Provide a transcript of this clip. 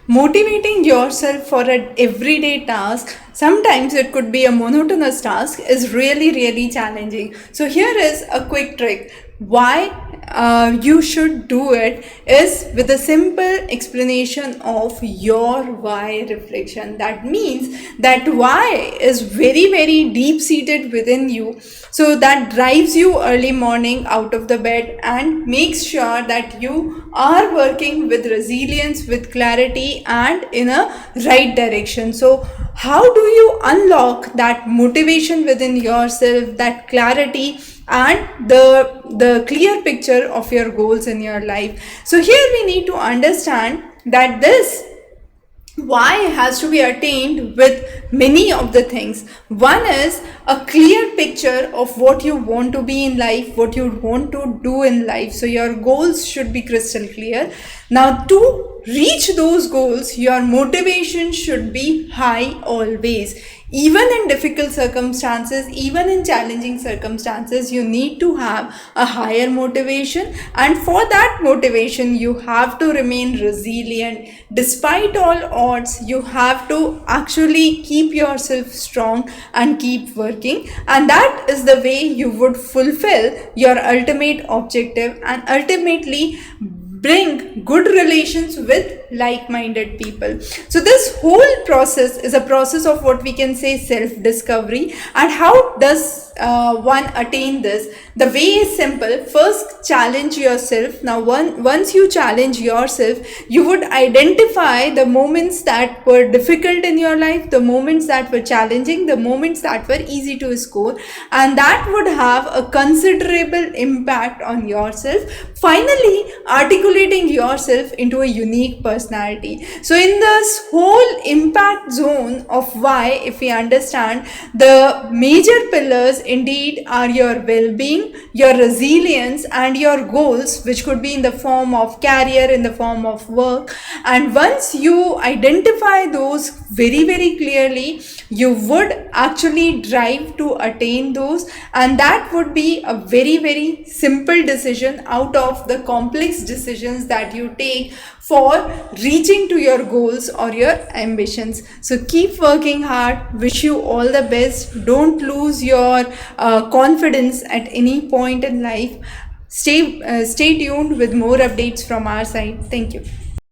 Motivating yourself for an everyday task, sometimes it could be a monotonous task, is really, really challenging. So, here is a quick trick. Why you should do it is with a simple explanation of your why reflection. That means that why is very, very deep seated within you. So, that drives you early morning out of the bed and makes sure that you are working with resilience, with clarity, and in a right direction. So, how do you unlock that motivation within yourself, that clarity, and the clear picture of your goals in your life? So here we need to understand that this why has to be attained with many of the things. One is a clear picture of what you want to be in life, what you want to do in life. So your goals should be crystal clear. Now, to reach those goals, your motivation should be high always. Even in difficult circumstances, even in challenging circumstances, you need to have a higher motivation, and for that motivation you have to remain resilient despite all odds. You have to actually keep yourself strong and keep working, and that is the way you would fulfill your ultimate objective and ultimately bring good relations with like-minded people. So this whole process is a process of what we can say self-discovery. And how does one attain this? The way is simple. First, challenge yourself. Now, once you challenge yourself, you would identify the moments that were difficult in your life, the moments that were challenging, the moments that were easy to score, and that would have a considerable impact on yourself, finally articulating yourself into a unique personality. So in this whole impact zone of why, if we understand, the major pillars indeed are your well-being, your resilience, and your goals, which could be in the form of career, in the form of work. And once you identify those very, very clearly, you would actually drive to attain those, and that would be a very, very simple decision out of the complex decisions that you take for reaching to your goals or your ambitions. So keep working hard. Wish you all the best. Don't lose your confidence at any point in life. Stay tuned with more updates from our side. Thank you.